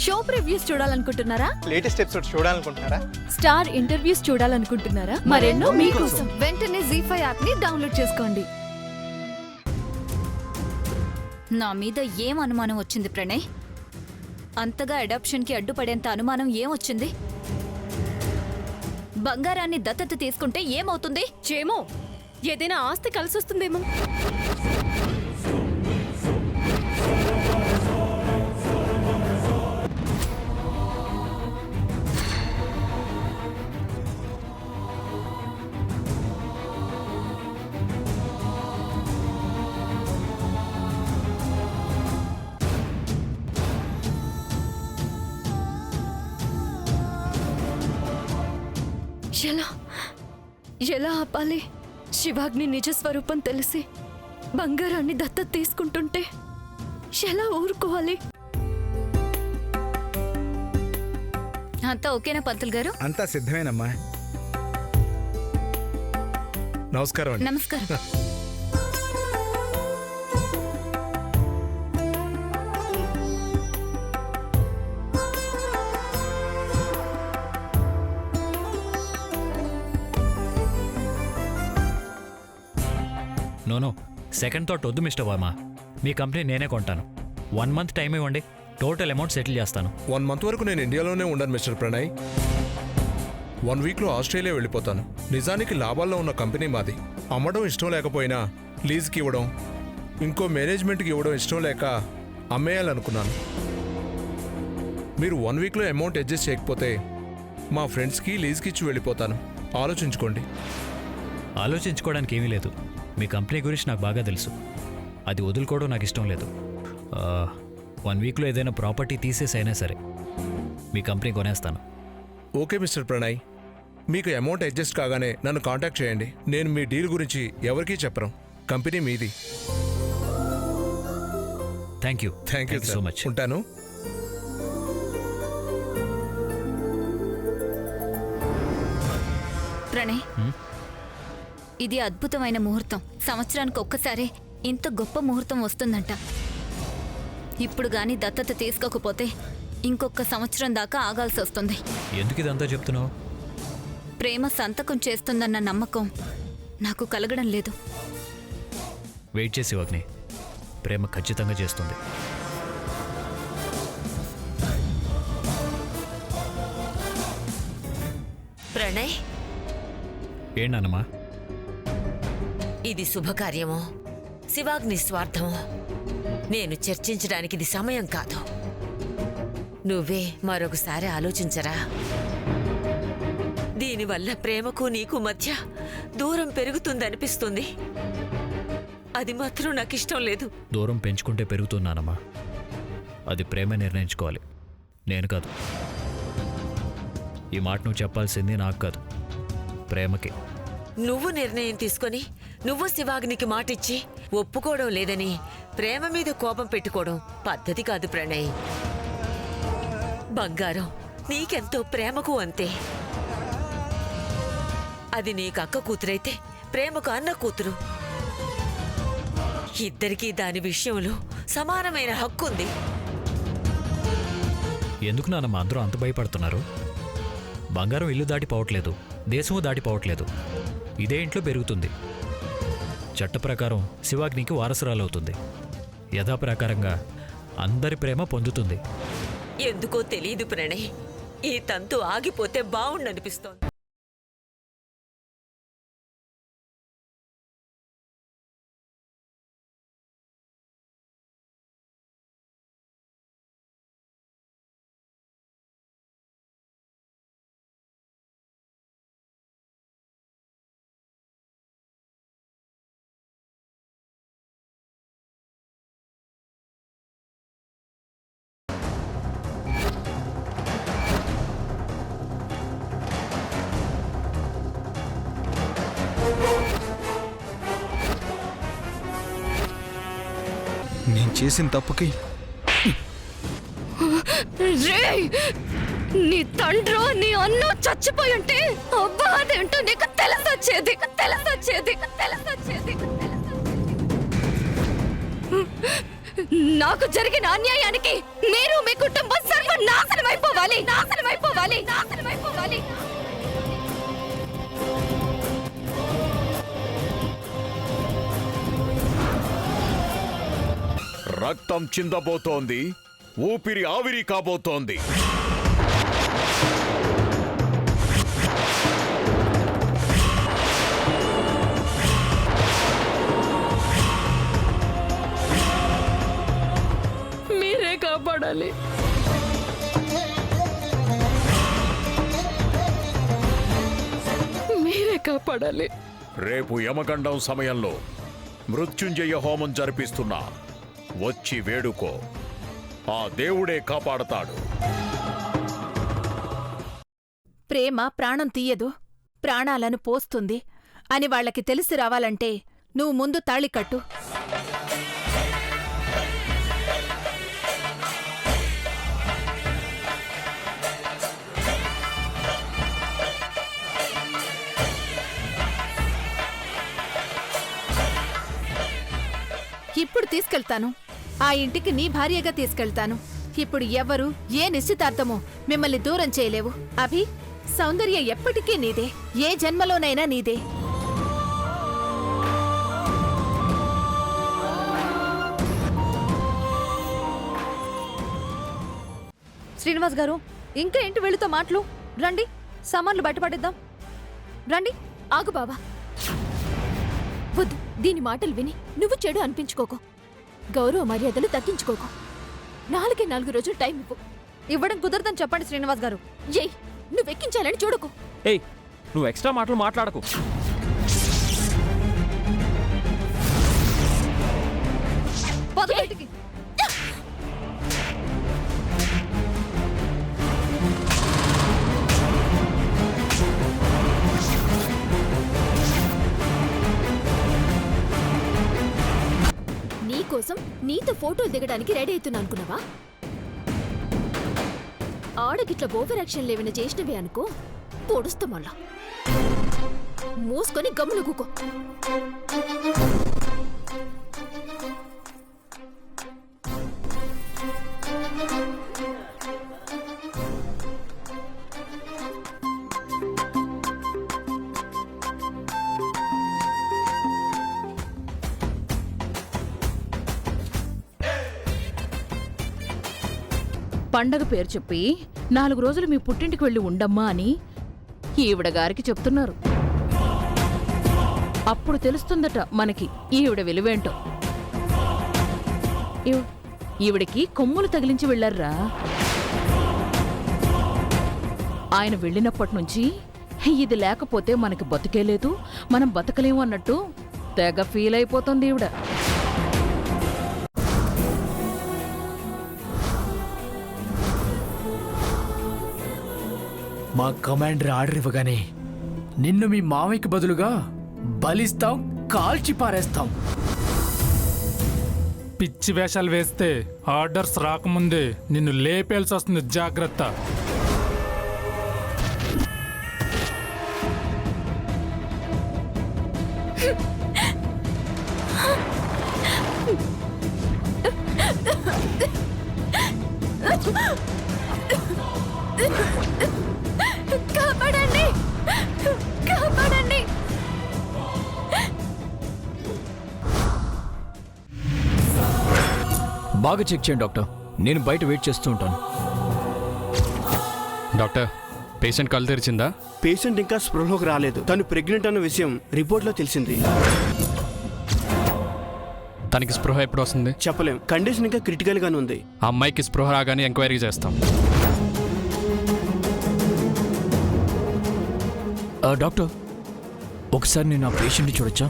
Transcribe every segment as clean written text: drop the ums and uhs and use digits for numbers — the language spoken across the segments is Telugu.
షో ప్రివ్యూస్ చూడాలనుకుంటున్నారా? లేటెస్ట్ ఎపిసోడ్ చూడాలనుకుంటున్నారా? స్టార్ ఇంటర్వ్యూస్ చూడాలనుకుంటున్నారా? మరెన్నో మీకోసం వెంటనే ZEE5 యాప్ ని డౌన్లోడ్ చేసుకోండి. నా మీద ఏం అనుమానం వచ్చింది ప్రణయ్? అంతగా అడాప్షన్కి అడ్డుపడేంత అనుమానం ఏమొచ్చింది? బంగారాన్ని దత్తత తీసుకుంటే ఏమవుతుంది? చేమో ఏదైనా ఆస్తి కలిసొస్తుందేమో. ఎలా ఆపాలి? శివాగ్ని నిజ స్వరూపం తెలిసి బంగారాన్ని దత్తత తీసుకుంటుంటే ఎలా ఊరుకోవాలి? అంతా ఓకేనా పంతులు గారు? అంతా సిద్ధమేనమ్మా. నమస్కారం అండి. నమస్కారం. నో సెకండ్ థాట్ వద్దు మిస్టర్ వర్మ. మీ కంపెనీ నేనే కొంటాను. 1 మంత్ టైం ఇవ్వండి, టోటల్ అమౌంట్ సెటిల్ చేస్తాను. 1 మంత్ వరకు నేను ఇండియాలోనే ఉండను మిస్టర్ ప్రణయ్. 1 వీక్లో ఆస్ట్రేలియా వెళ్ళిపోతాను. నిజానికి లాభాల్లో ఉన్న కంపెనీ మాది. అమ్మడం ఇష్టం లేకపోయినా లీజ్కి ఇవ్వడం, ఇంకో మేనేజ్మెంట్కి ఇవ్వడం ఇష్టం లేక అమ్మేయాలనుకున్నాను. మీరు 1 వీక్లో అమౌంట్ అడ్జస్ట్ చేయకపోతే మా ఫ్రెండ్స్కి లీజ్కి ఇచ్చి వెళ్ళిపోతాను. ఆలోచించుకోండి. ఆలోచించుకోవడానికి ఏమీ లేదు. మీ కంపెనీ గురించి నాకు బాగా తెలుసు. అది వదులుకోవడం నాకు ఇష్టం లేదు. 1 వీక్లో ఏదైనా ప్రాపర్టీ తీసేసైనా సరే మీ కంపెనీ కొనేస్తాను. ఓకే మిస్టర్ ప్రణయ్, మీకు అమౌంట్ అడ్జస్ట్ కాగానే నన్ను కాంటాక్ట్ చేయండి. నేను మీ డీల్ గురించి ఎవరికీ చెప్పను. కంపెనీ మీది. Thank you so much. ఉంటాను. ప్రణయ్, ఇది అద్భుతమైన ముహూర్తం. సంవత్సరానికి ఒక్కసారి ఇంత గొప్ప ముహూర్తం వస్తుందంట. ఇప్పుడు గాని దత్తత తీసుకోకపోతే ఇంకొక సంవత్సరం దాకా ఆగాల్సి వస్తుంది. ఎందుకు ఇదంతా చెప్తున్నావు? ప్రేమ సంతకం చేస్తుందన్న నమ్మకం నాకు కలగడం లేదు. వెయిట్ చేసి అగ్ని, ప్రేమ ఖచ్చితంగా చేస్తుంది. ప్రణయ్, ఏంటన్నమా? ఇది శుభకార్యమో శివాగ్ని స్వార్థమో నేను చర్చించడానికి ఇది సమయం కాదు. నువ్వే మరొకసారి ఆలోచించరా. దీనివల్ల ప్రేమకు నీకు మధ్య దూరం పెరుగుతుందనిపిస్తుంది. అది మాత్రం నాకు ఇష్టం లేదు. దూరం పెంచుకుంటే పెరుగుతున్నానమ్మా. అది ప్రేమ నిర్ణయించుకోవాలి, నేను కాదు. ఈ మాట నువ్వు చెప్పాల్సింది నాకు కాదు, ప్రేమకి. నువ్వు నిర్ణయం తీసుకొని నువ్వు శివాగ్నికి మాటిచ్చి ఒప్పుకోవడం లేదని ప్రేమ మీద కోపం పెట్టుకోవడం పద్ధతి కాదు ప్రణయ్. బంగారం నీకెంతో ప్రేమకు అంతే. అది నీకు అక్క కూతురైతే ప్రేమకు అన్న కూతురు. ఇద్దరికీ దాని విషయంలో సమానమైన హక్కుంది. ఎందుకు నాన్నమ్మ అందరూ అంత భయపడుతున్నారు? బంగారం ఇల్లు దాటిపోవట్లేదు, దేశము దాటిపోవట్లేదు. ఇదే ఇంట్లో పెరుగుతుంది. చట్ట ప్రకారం శివాగ్నికి వారసురాలవుతుంది. యథాప్రకారంగా అందరి ప్రేమ పొందుతుంది. ఎందుకో తెలీదు ప్రణయ్, ఈ తంతు ఆగిపోతే బావుండనిపిస్తోంది. నేను చేసిన తప్పుకి నీ తండ్రో నీ అన్న చచ్చిపోయి ఉంటే అబ్బా అదేంటో నీకు తెలిసొచ్చేది. నాకు జరిగిన అన్యాయానికి మీరు మీ కుటుంబం సర్వ నాశనమైపోవాలి, నాశనమైపోవాలి, నాశనమైపోవాలి. రక్తం చిందబోతోంది, ఊపిరి ఆవిరి కాబోతోంది. మీరే కాపాడాలి. మీరే కాపాడాలి. రేపు యమగండం సమయంలో మృత్యుంజయ హోమం జరిపిస్తున్నా. వచ్చి వేడుకో, ఆ దేవుడే కాపాడతాడు. ప్రేమ ప్రాణం తీయదు, ప్రాణాలను పోస్తుంది అని వాళ్ళకి తెలిసి రావాలంటే నువ్వు ముందు తాళి కట్టు. ఇప్పుడు తీసుకెళ్తాను. ఆ ఇంటికి నీ భార్యగా తీసుకెళ్తాను. ఇప్పుడు ఎవరు ఏ నిశ్చితార్థమో మిమ్మల్ని దూరం చేయలేవు. అభి, సౌందర్య ఎప్పటికీ నీదే, ఏ జన్మలోనైనా నీదే. శ్రీనివాస్ గారు, ఇంకా ఏంటి వీళ్ళతో మాటలు? రండి, సామాన్లు బయటపడేద్దాం. రండి. ఆగు బావా, వద్దు. దీని మాటలు విని నువ్వు చెడు అనిపించుకోకు. గౌరవ మర్యాదలు తగ్గించుకోకు. 4 రోజులు టైం ఇవ్వు. ఇవ్వడం కుదరదని చెప్పండి శ్రీనివాస్ గారు. ఏయ్, నువ్వెక్కించాలని చూడకు. ఏయ్, నువ్వు ఎక్స్ట్రా మాటలు మాట్లాడకు. పద బయటికి. నీకోసం నీతో ఫోటోలు దిగడానికి రెడీ అవుతున్నా అనుకున్నావా? ఆడగిట్ల ఓవర్ యాక్షన్ లేవన చేసినవే అనుకో, పొడుస్తా మళ్ళా. మూసుకొని గమ్మున కూకో. పండగ పేరు చెప్పి 4 రోజులు మీ పుట్టింటికి వెళ్ళి ఉండమ్మా అని ఈవిడ గారికి చెప్తున్నారు. అప్పుడు తెలుస్తుందట మనకి ఈవిడ విలువేంటో. ఈవిడికి కొమ్ములు తగిలించి వెళ్ళారా. ఆయన వెళ్ళినప్పటి నుంచి ఇది లేకపోతే మనకి బతుకే లేదు, మనం బతకలేము అన్నట్టు తెగ ఫీల్ అయిపోతుంది ఈవిడ. మా కమాండర్ ఆర్డర్ ఇవ్వగానే నిన్ను మీ మామయ్యకి బదులుగా బలిస్తాం, కాల్చి పారేస్తాం. పిచ్చి వేషాలు వేస్తే ఆర్డర్స్ రాకముందే నిన్ను లేపేయాల్సి వస్తుంది, జాగ్రత్త. కాపాడండి, కాపాడండి. బాగా చెక్ చేయండి డాక్టర్, నేను బయట వెయిట్ చేస్తూ ఉంటాను. డాక్టర్, పేషెంట్ కళ్ళు తెరిచిందా? పేషెంట్ ఇంకా స్పృహలోకి రాలేదు. తను ప్రెగ్నెంట్ అన్న విషయం రిపోర్ట్లో తెలిసింది. తనకి స్పృహ ఎప్పుడు వస్తుంది చెప్పలేం. కండిషన్ ఇంకా క్రిటికల్ గానే ఉంది. ఆ అమ్మాయికి స్పృహ రాగానే ఎంక్వైరీ చేస్తాం. డాక్టర్, ఒకసారి నేను ఆ పేషెంట్ని చూడొచ్చా?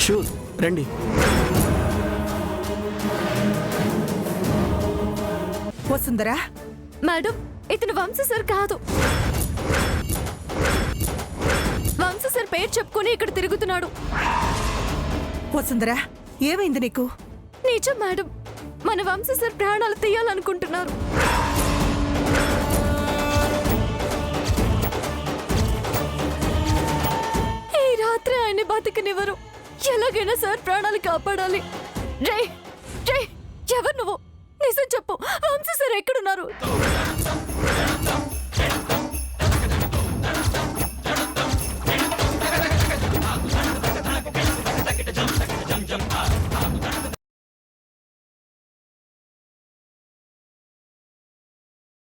షూర్, రండి. వసుందరా, మేడం, ఇతను వంశీ సార్ కాదు. వంశీ సార్ పేరు చెప్పుకొని ఇక్కడ తిరుగుతున్నాడు. వసుందరా, ఏమైంది నీకు? నిజం మేడం, మన వంశీ సార్ ప్రాణాలు తీయాలనుకుంటున్నారు. ఈ రాత్రి ఆయన్ని బతికనివ్వరు. ఎలాగైనా సార్ ప్రాణాలు కాపాడాలి. రే రే, ఎవరు నువ్వు? నీ నిజం చెప్పు వంశీ సార్ ఎక్కడున్నారు?